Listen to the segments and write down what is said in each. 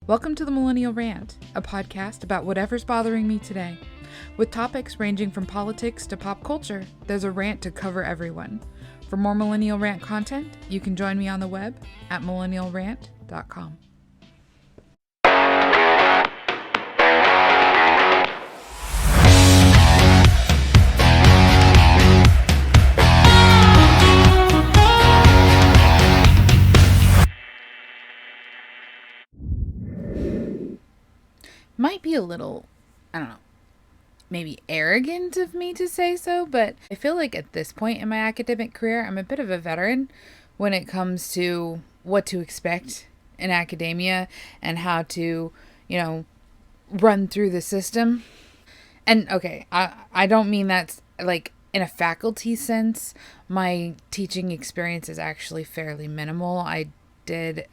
Welcome to the Millennial Rant, a podcast about whatever's bothering me today. With topics ranging from politics to pop culture, there's a rant to cover everyone. For more Millennial Rant content, you can join me on the web at millennialrant.com. Might be a little, I don't know, maybe arrogant of me to say so, but I feel like at this point in my academic career, I'm a bit of a veteran when it comes to what to expect in academia and how to, run through the system. And okay, I don't mean that's like in a faculty sense. My teaching experience is actually fairly minimal. I did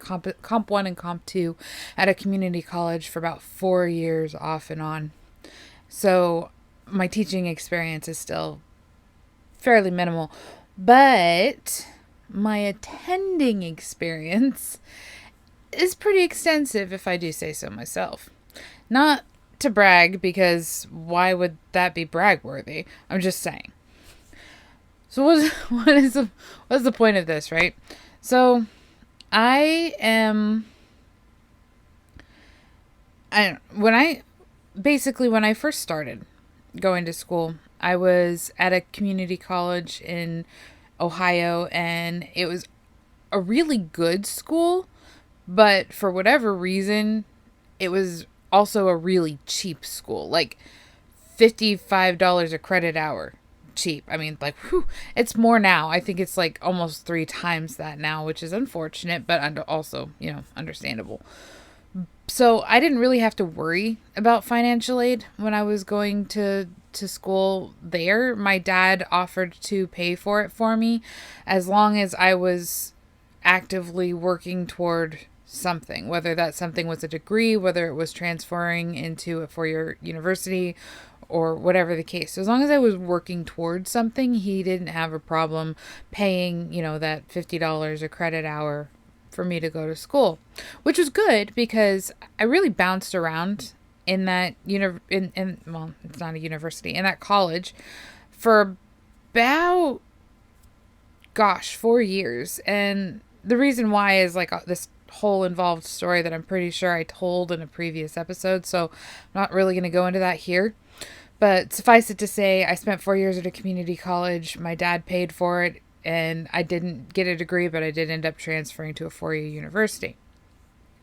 comp 1 and comp 2 at a community college for about 4 years off and on. So my teaching experience is still fairly minimal, but my attending experience is pretty extensive, if I do say so myself. Not to brag, because why would that be brag worthy? I'm just saying. So what's the point of this, right? So when I first started going to school, I was at a community college in Ohio, and it was a really good school, but for whatever reason, it was also a really cheap school, like $55 a credit hour. Cheap. I mean, it's more now. I think it's like almost 3 times that now, which is unfortunate, but also, understandable. So I didn't really have to worry about financial aid when I was going to school there. My dad offered to pay for it for me as long as I was actively working toward something, whether that something was a degree, whether it was transferring into a 4-year university, or whatever the case. So as long as I was working towards something, he didn't have a problem paying, that $50 a credit hour for me to go to school, which was good because I really bounced around in that it's not a university, in that college for about 4 years. And the reason why is this whole involved story that I'm pretty sure I told in a previous episode, so I'm not really going to go into that here. But suffice it to say, I spent 4 years at a community college. My dad paid for it, and I didn't get a degree, but I did end up transferring to a 4-year university.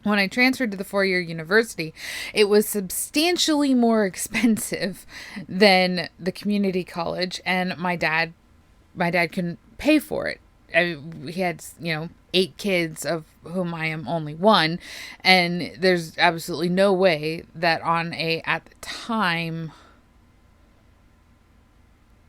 When I transferred to the 4-year university, it was substantially more expensive than the community college, and my dad couldn't pay for it. He had, 8 kids, of whom I am only one, and there's absolutely no way that at the time,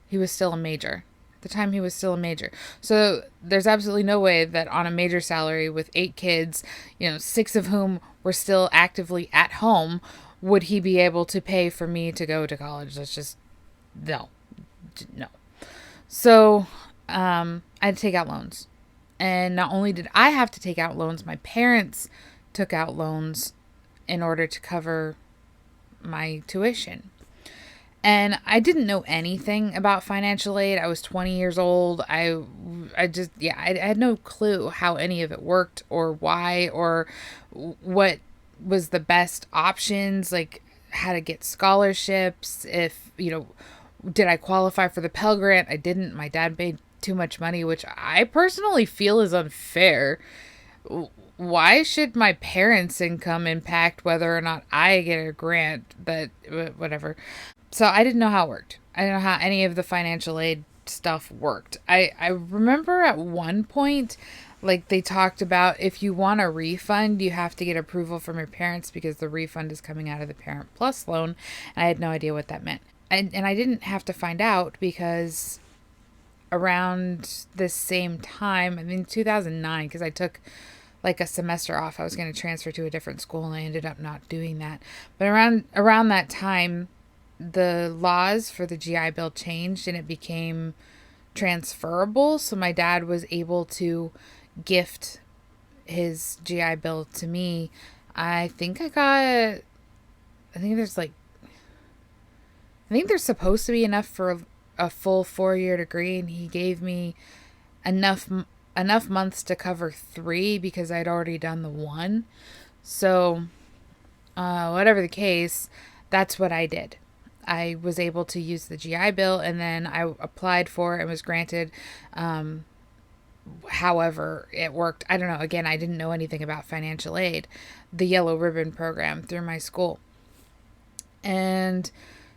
he was still a major. At the time, he was still a major. So there's absolutely no way that on a major salary with 8 kids, 6 of whom were still actively at home, would he be able to pay for me to go to college. That's just, no. So I had to take out loans. And not only did I have to take out loans, my parents took out loans in order to cover my tuition. And I didn't know anything about financial aid. I was 20 years old. I had no clue how any of it worked or why or what was the best options, like how to get scholarships. If, did I qualify for the Pell Grant? I didn't. My dad paid too much money, which I personally feel is unfair. Why should my parents' income impact whether or not I get a grant? But whatever. So I didn't know how it worked. I didn't know how any of the financial aid stuff worked. I remember at one point, they talked about if you want a refund, you have to get approval from your parents because the refund is coming out of the Parent Plus loan. And I had no idea what that meant. And I didn't have to find out because around the same time, 2009, because I took a semester off. I was going to transfer to a different school and I ended up not doing that. But around that time, the laws for the GI Bill changed and it became transferable. So my dad was able to gift his GI Bill to me, I think I got, I think there's like, I think there's supposed to be enough for a full 4-year degree, and he gave me enough enough months to cover 3 because I'd already done the 1. So, whatever the case, that's what I did. I was able to use the GI Bill, and then I applied for and was granted. However, it worked. I don't know. Again, I didn't know anything about financial aid, the Yellow Ribbon program through my school. And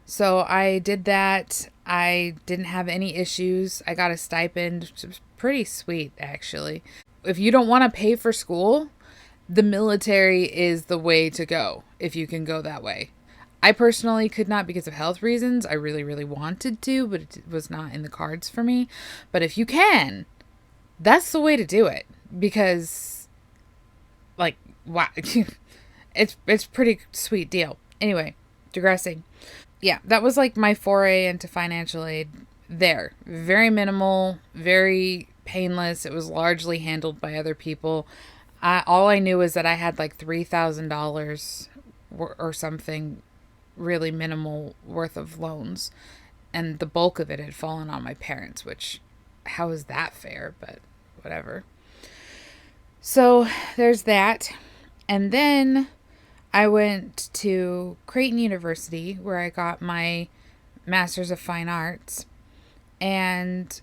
so I did that. I didn't have any issues. I got a stipend, which was pretty sweet, actually. If you don't want to pay for school, the military is the way to go if you can go that way. I personally could not because of health reasons. I really, really wanted to, but it was not in the cards for me. But if you can, that's the way to do it, because, like, wow, it's pretty sweet deal. Anyway, digressing. Yeah, that was like my foray into financial aid there. Very minimal, very painless. It was largely handled by other people. All I knew was that I had like $3,000 or something really minimal worth of loans, and the bulk of it had fallen on my parents, which, how is that fair? But whatever. So there's that. And then I went to Creighton University, where I got my Master's of Fine Arts. And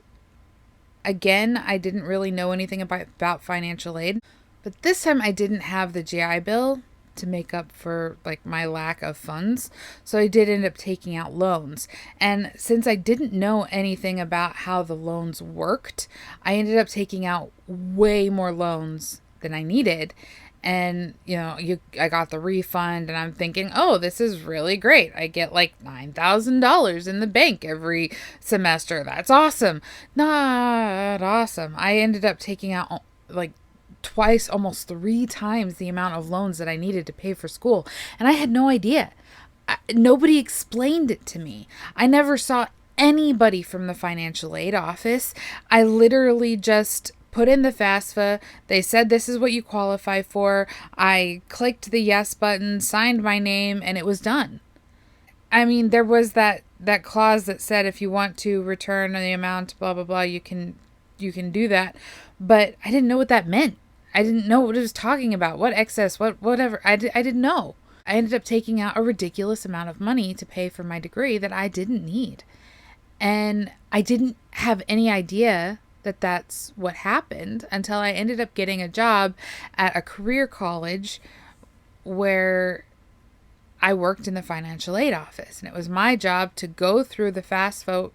again, I didn't really know anything about financial aid. But this time I didn't have the GI Bill to make up for like my lack of funds. So I did end up taking out loans. And since I didn't know anything about how the loans worked, I ended up taking out way more loans than I needed. And, I got the refund, and I'm thinking, oh, this is really great. I get like $9,000 in the bank every semester. That's awesome. Not awesome. I ended up taking out like twice, almost 3 times the amount of loans that I needed to pay for school. And I had no idea. Nobody explained it to me. I never saw anybody from the financial aid office. I literally just put in the FAFSA. They said, this is what you qualify for. I clicked the yes button, signed my name, and it was done. I mean, there was that clause that said if you want to return the amount, blah, blah, blah, you can do that. But I didn't know what that meant. I didn't know what it was talking about. What excess, whatever. I didn't know. I ended up taking out a ridiculous amount of money to pay for my degree that I didn't need. And I didn't have any idea that that's what happened until I ended up getting a job at a career college where I worked in the financial aid office. And it was my job to go through the FAFSA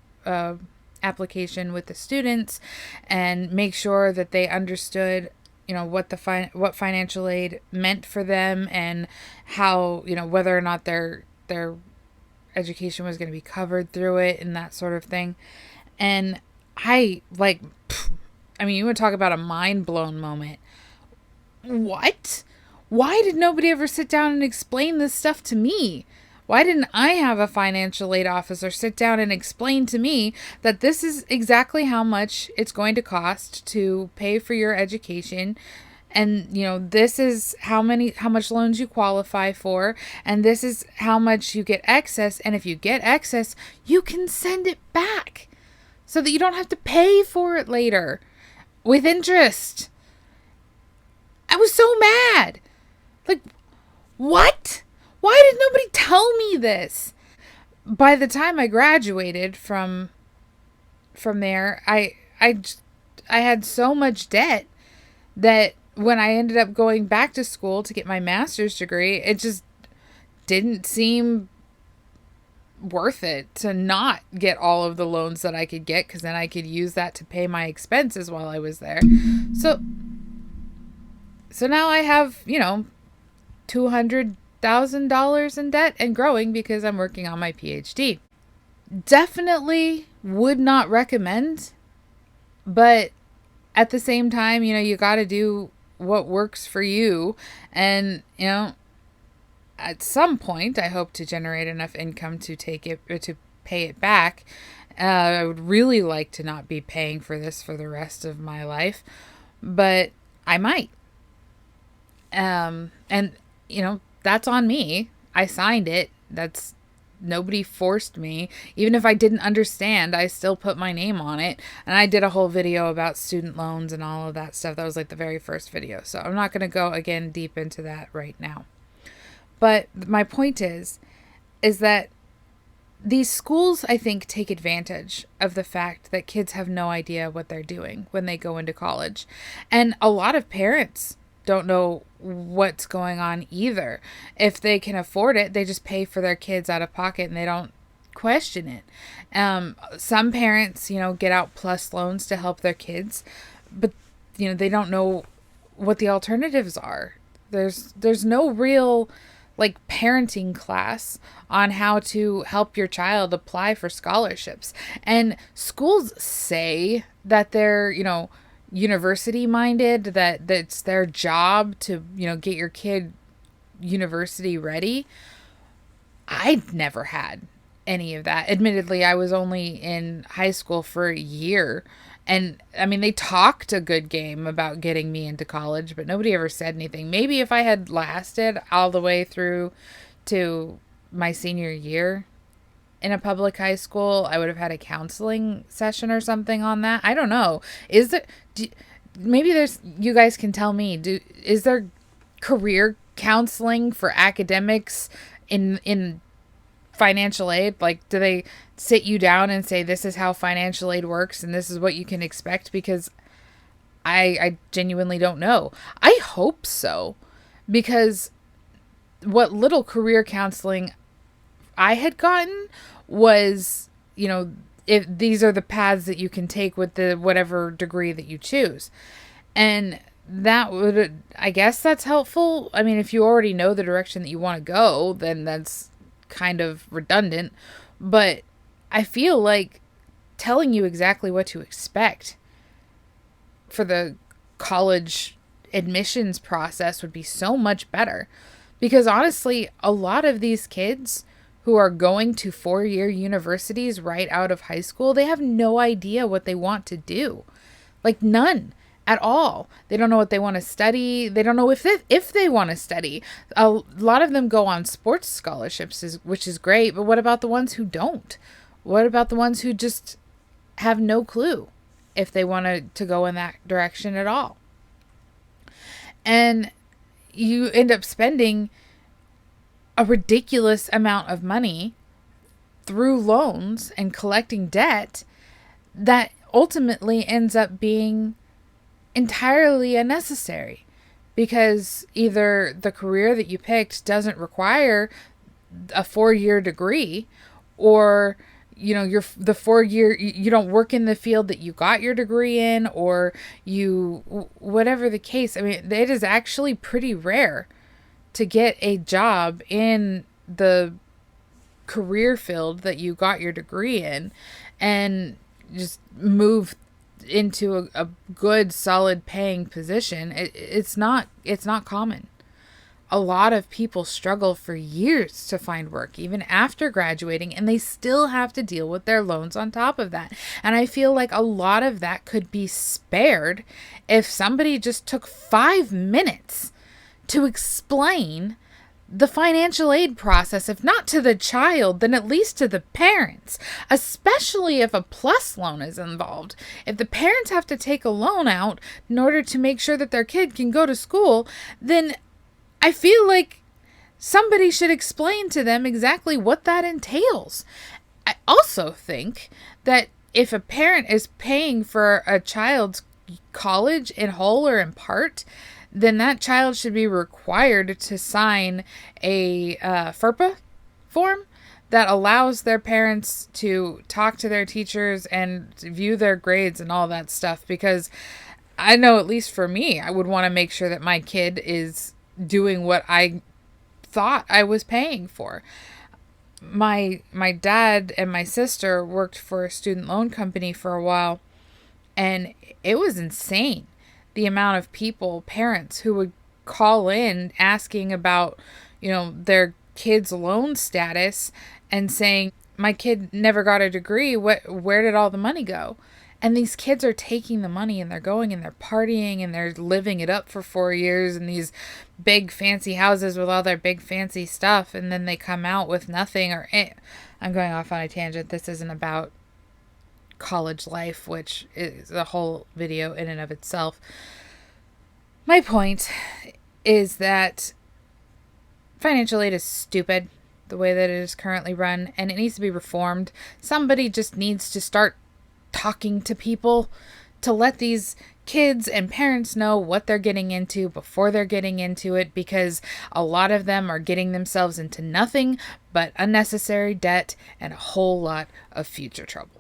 application with the students and make sure that they understood what financial aid meant for them, and how, whether or not their education was going to be covered through it, and that sort of thing. And you want to talk about a mind blown moment. What? Why did nobody ever sit down and explain this stuff to me? Why didn't I have a financial aid officer sit down and explain to me that this is exactly how much it's going to cost to pay for your education? And, this is how much loans you qualify for, and this is how much you get excess. And if you get excess, you can send it back so that you don't have to pay for it later with interest. I was so mad. Like, what? Why did nobody tell me this? By the time I graduated from there, I had so much debt that when I ended up going back to school to get my master's degree, it just didn't seem worth it to not get all of the loans that I could get, because then I could use that to pay my expenses while I was there. So now I have, $200,000 in debt and growing, because I'm working on my PhD. Definitely would not recommend, but at the same time, you got to do what works for you. And, at some point, I hope to generate enough income to pay it back. I would really like to not be paying for this for the rest of my life, but I might. And, that's on me. I signed it. Nobody forced me. Even if I didn't understand, I still put my name on it. And I did a whole video about student loans and all of that stuff. That was like the very first video. So I'm not going to go again deep into that right now. But my point is that these schools, I think, take advantage of the fact that kids have no idea what they're doing when they go into college. And a lot of parents don't know what's going on either. If they can afford it, they just pay for their kids out of pocket and they don't question it. Some parents, get out plus loans to help their kids, but they don't know what the alternatives are. There's no real like parenting class on how to help your child apply for scholarships. And schools say that they're, university minded, that it's their job to, get your kid university ready. I'd never had any of that. Admittedly, I was only in high school for a year. And I mean, they talked a good game about getting me into college, but nobody ever said anything. Maybe if I had lasted all the way through to my senior year in a public high school, I would have had a counseling session or something on that. I don't know. Maybe there's, you guys can tell me, is there career counseling for academics in financial aid? Like, do they sit you down and say, this is how financial aid works and this is what you can expect? Because I genuinely don't know. I hope so, because what little career counseling I had gotten was, if these are the paths that you can take with the whatever degree that you choose. And that would, I guess that's helpful. I mean, if you already know the direction that you want to go, then that's kind of redundant. But I feel like telling you exactly what to expect for the college admissions process would be so much better. Because honestly, a lot of these kids who are going to 4-year universities right out of high school, they have no idea what they want to do. Like, none at all. They don't know what they want to study. They don't know if they want to study. A lot of them go on sports scholarships, which is great. But what about the ones who don't? What about the ones who just have no clue if they want to go in that direction at all? And you end up spending a ridiculous amount of money through loans and collecting debt that ultimately ends up being entirely unnecessary, because either the career that you picked doesn't require a 4-year degree, or you're the 4-year, you don't work in the field that you got your degree in, or whatever the case. I mean, it is actually pretty rare to get a job in the career field that you got your degree in and just move into a good, solid paying position. It's not common. A lot of people struggle for years to find work, even after graduating, and they still have to deal with their loans on top of that. And I feel like a lot of that could be spared if somebody just took 5 minutes to explain the financial aid process, if not to the child, then at least to the parents, especially if a plus loan is involved. If the parents have to take a loan out in order to make sure that their kid can go to school, then I feel like somebody should explain to them exactly what that entails. I also think that if a parent is paying for a child's college in whole or in part, then that child should be required to sign a FERPA form that allows their parents to talk to their teachers and view their grades and all that stuff. Because I know, at least for me, I would want to make sure that my kid is doing what I thought I was paying for. My dad and my sister worked for a student loan company for a while, and it was insane the amount of people, parents, who would call in asking about, their kid's loan status and saying, my kid never got a degree. Where did all the money go? And these kids are taking the money and they're going and they're partying and they're living it up for 4 years in these big fancy houses with all their big fancy stuff. And then they come out with nothing I'm going off on a tangent. This isn't about college life, which is a whole video in and of itself. My point is that financial aid is stupid the way that it is currently run, and it needs to be reformed. Somebody just needs to start talking to people to let these kids and parents know what they're getting into before they're getting into it, because a lot of them are getting themselves into nothing but unnecessary debt and a whole lot of future trouble.